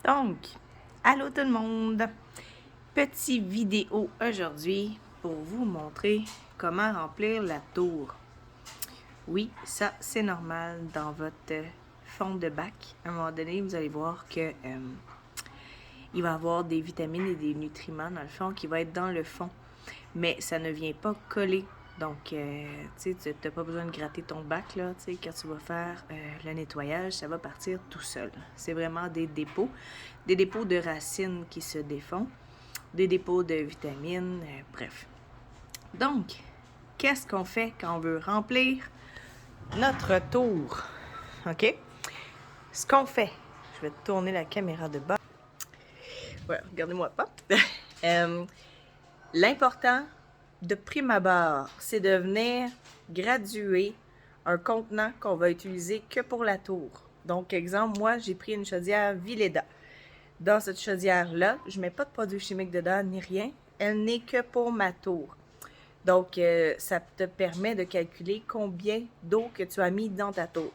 Donc, allô tout le monde! Petite vidéo aujourd'hui pour vous montrer comment remplir la tour. Oui, ça c'est normal dans votre fond de bac. À un moment donné, vous allez voir que il va y avoir des vitamines et des nutriments dans le fond qui va être dans le fond. Mais ça ne vient pas coller. Donc, tu sais, tu n'as pas besoin de gratter ton bac, là. Tu sais, quand tu vas faire le nettoyage, ça va partir tout seul. C'est vraiment des dépôts de racines qui se défont, des dépôts de vitamines, bref. Donc, qu'est-ce qu'on fait quand on veut remplir notre tour? OK? Ce qu'on fait, je vais tourner la caméra de bas. Voilà, regardez-moi pas. L'important, de prime abord, c'est de venir graduer un contenant qu'on va utiliser que pour la tour. Donc, exemple, moi, j'ai pris une chaudière Vileda. Dans cette chaudière-là, je ne mets pas de produits chimiques dedans ni rien. Elle n'est que pour ma tour. Donc, ça te permet de calculer combien d'eau que tu as mis dans ta tour.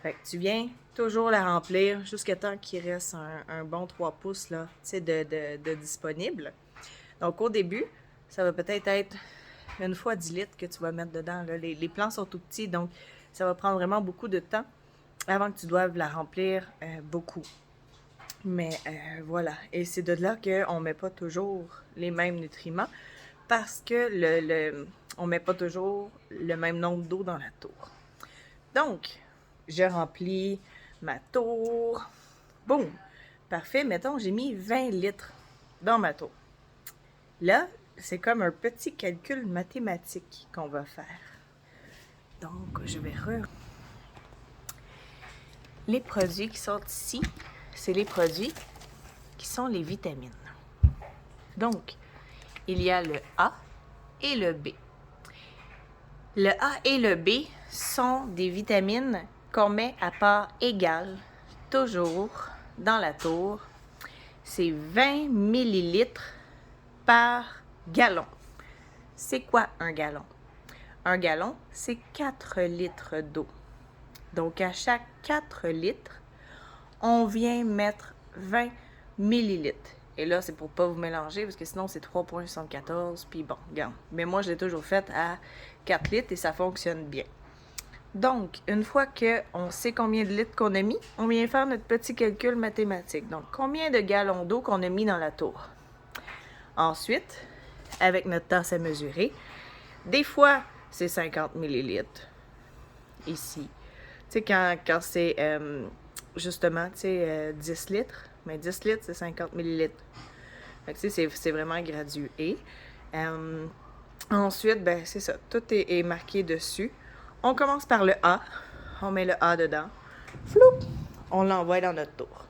Fait que tu viens toujours la remplir jusqu'à temps qu'il reste un bon 3 pouces là, de disponible. Donc, au début, ça va peut-être être une fois 10 litres que tu vas mettre dedans. Là. Les plants sont tout petits, donc ça va prendre vraiment beaucoup de temps avant que tu doives la remplir beaucoup. Mais voilà. Et c'est de là qu'on ne met pas toujours les mêmes nutriments parce que on ne met pas toujours le même nombre d'eau dans la tour. Donc, je remplis ma tour. Boum! Parfait. Mettons, j'ai mis 20 litres dans ma tour. Là, c'est comme un petit calcul mathématique qu'on va faire. Donc, je vais Les produits qui sont ici, c'est les produits qui sont les vitamines. Donc, il y a le A et le B. Le A et le B sont des vitamines qu'on met à part égale, toujours, dans la tour. C'est 20 millilitres par gallon. C'est quoi un gallon? Un gallon, c'est 4 litres d'eau. Donc, à chaque 4 litres, on vient mettre 20 millilitres. Et là, c'est pour pas vous mélanger, parce que sinon, c'est 3,74. Puis bon, regarde. Mais moi, je l'ai toujours fait à 4 litres et ça fonctionne bien. Donc, une fois qu'on sait combien de litres qu'on a mis, on vient faire notre petit calcul mathématique. Donc, combien de gallons d'eau qu'on a mis dans la tour. Ensuite, avec notre tasse à mesurer, des fois, c'est 50 millilitres. Ici. Tu sais, quand c'est justement, tu sais, 10 litres, mais 10 litres, c'est 50 millilitres. Fait que, tu sais, c'est vraiment gradué. Ensuite, ben, c'est ça. Tout est marqué dessus. On commence par le A. On met le A dedans. Floup! On l'envoie dans notre tour.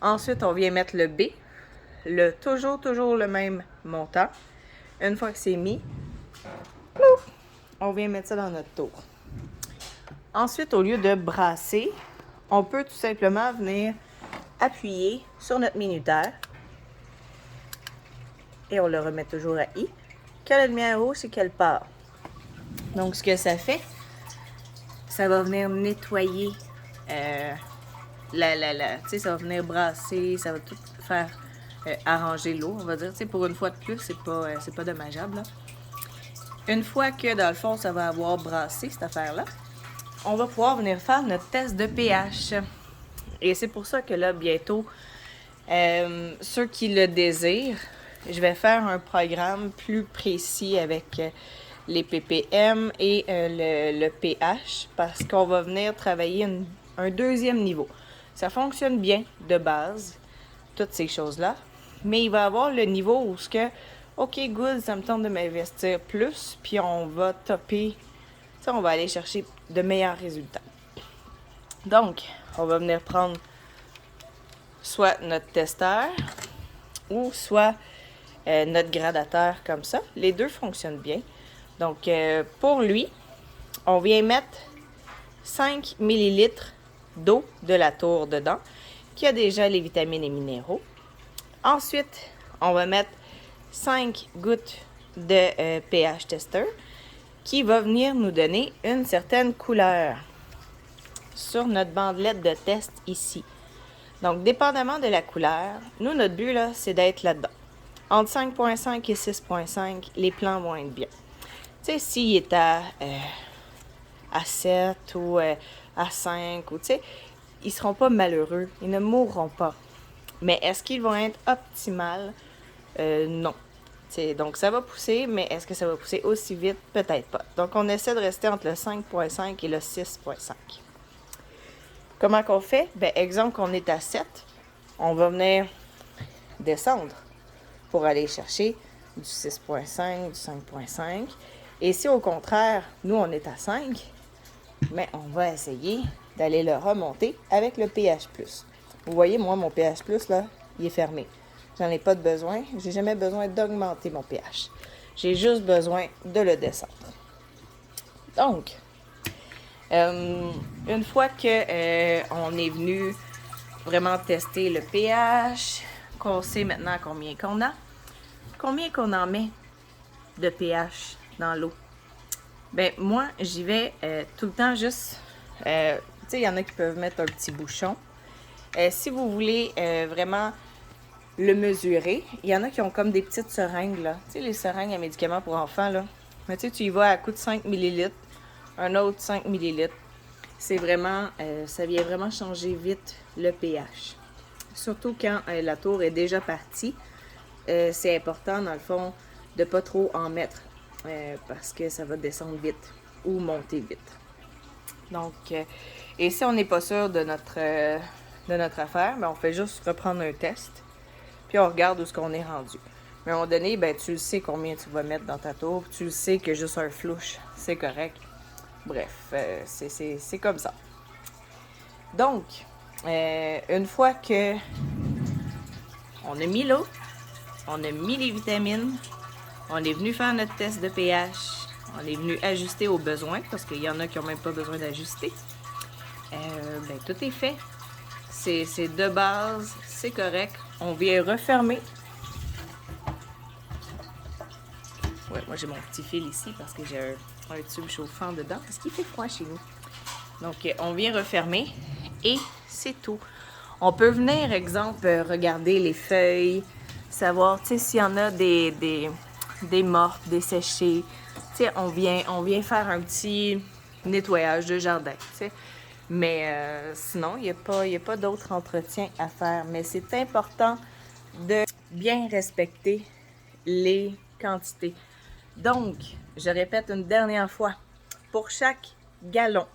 Ensuite, on vient mettre le B. Toujours le même montant. Une fois que c'est mis, floup! On vient mettre ça dans notre tour. Ensuite, au lieu de brasser, on peut tout simplement venir appuyer sur notre minutaire. Et on le remet toujours à I. Quand la lumière rouge, c'est qu'elle part. Donc, ce que ça fait, ça va venir nettoyer tu sais, ça va venir brasser, ça va tout faire arranger l'eau, on va dire. Tu sais, pour une fois de plus, c'est pas dommageable, là. Une fois que, dans le fond, ça va avoir brassé, cette affaire-là, on va pouvoir venir faire notre test de pH. Et c'est pour ça que là, bientôt, ceux qui le désirent, je vais faire un programme plus précis avec les ppm et le pH parce qu'on va venir travailler un deuxième niveau. Ça fonctionne bien de base, toutes ces choses-là, mais il va y avoir le niveau où ce que, OK, good, ça me tente de m'investir plus, puis on va topper, on va aller chercher de meilleurs résultats. Donc, on va venir prendre soit notre testeur ou soit notre gradateur comme ça. Les deux fonctionnent bien. Donc, pour lui, on vient mettre 5 millilitres d'eau de la tour dedans, qui a déjà les vitamines et minéraux. Ensuite, on va mettre 5 gouttes de pH tester, qui va venir nous donner une certaine couleur sur notre bandelette de test ici. Donc, dépendamment de la couleur, nous, notre but, là, c'est d'être là-dedans. Entre 5.5 et 6.5, les plans vont être bien. Tu sais, s'il est à 7 ou à 5, ou tu sais, ils ne seront pas malheureux, ils ne mourront pas. Mais est-ce qu'ils vont être optimales? Non. T'sais, donc, ça va pousser, mais est-ce que ça va pousser aussi vite? Peut-être pas. Donc, on essaie de rester entre le 5.5 et le 6.5. Comment qu'on fait? Ben, exemple qu'on est à 7, on va venir descendre pour aller chercher du 6.5, du 5.5. Et si au contraire, nous, on est à 5, mais on va essayer d'aller le remonter avec le pH+. Vous voyez, moi, mon pH+, là, il est fermé. J'en ai pas de besoin. J'ai jamais besoin d'augmenter mon pH. J'ai juste besoin de le descendre. Donc, une fois que on est venu vraiment tester le pH, qu'on sait maintenant combien qu'on en met de pH dans l'eau? Ben moi, j'y vais tout le temps juste... tu sais, il y en a qui peuvent mettre un petit bouchon. Si vous voulez vraiment le mesurer, il y en a qui ont comme des petites seringues, là. Tu sais, les seringues à médicaments pour enfants, là. Mais tu sais, tu y vas à coup de 5 ml, un autre 5 ml. C'est vraiment... ça vient vraiment changer vite le pH. Surtout quand la tour est déjà partie. C'est important, dans le fond, de pas trop en mettre. Parce que ça va descendre vite ou monter vite. Donc, et si on n'est pas sûr de notre affaire, ben on fait juste reprendre un test, puis on regarde où est-ce qu'on est rendu. Mais à un moment donné, ben tu le sais combien tu vas mettre dans ta tour, tu le sais que juste un flouche, c'est correct. Bref, c'est comme ça. Donc, une fois que on a mis l'eau, on a mis les vitamines, on est venu faire notre test de pH, on est venu ajuster aux besoins, parce qu'il y en a qui n'ont même pas besoin d'ajuster. Ben, tout est fait. C'est de base, c'est correct. On vient refermer. Ouais, moi j'ai mon petit fil ici parce que j'ai un tube chauffant dedans, parce qu'il fait froid chez nous. Donc, on vient refermer et c'est tout. On peut venir, exemple, regarder les feuilles, savoir, tu sais, s'il y en a des mortes, des séchées. Tu sais, on vient faire un petit nettoyage de jardin, tu sais. Mais sinon, il n'y a pas d'autre entretien à faire. Mais c'est important de bien respecter les quantités. Donc, je répète une dernière fois, pour chaque gallon,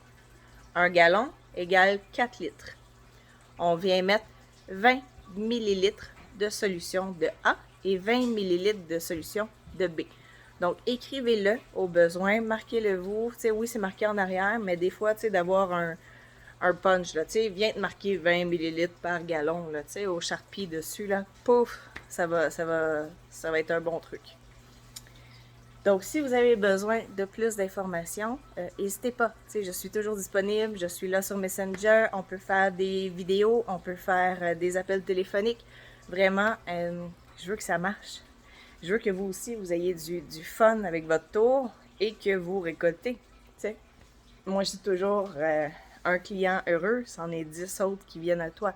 un gallon égale 4 litres. On vient mettre 20 millilitres de solution de A et 20 millilitres de solution de B. Donc, écrivez-le au besoin, marquez-le vous. Tu sais, oui, c'est marqué en arrière, mais des fois, tu sais, d'avoir un punch, là, tu sais, vient de marquer 20 millilitres par gallon, là, tu sais, au Sharpie dessus, là, pouf, ça va être un bon truc. Donc, si vous avez besoin de plus d'informations, n'hésitez pas. Tu sais, je suis toujours disponible, je suis là sur Messenger, on peut faire des vidéos, on peut faire des appels téléphoniques. Vraiment, je veux que ça marche. Je veux que vous aussi, vous ayez du fun avec votre tour et que vous récoltez. Tu sais, moi, je dis toujours, un client heureux, c'en est 10 autres qui viennent à toi.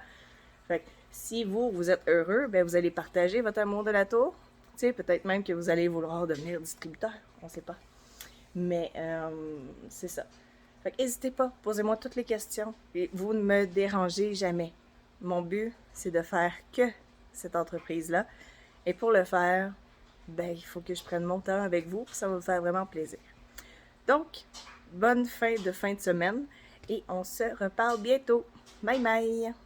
Fait que si vous êtes heureux, ben vous allez partager votre amour de la tour. Tu sais, peut-être même que vous allez vouloir devenir distributeur, on ne sait pas. Mais c'est ça. Fait que n'hésitez pas, posez-moi toutes les questions et vous ne me dérangez jamais. Mon but, c'est de faire que cette entreprise-là. Et pour le faire, ben il faut que je prenne mon temps avec vous, ça va me faire vraiment plaisir. Donc, bonne fin de semaine et on se reparle bientôt. Bye bye!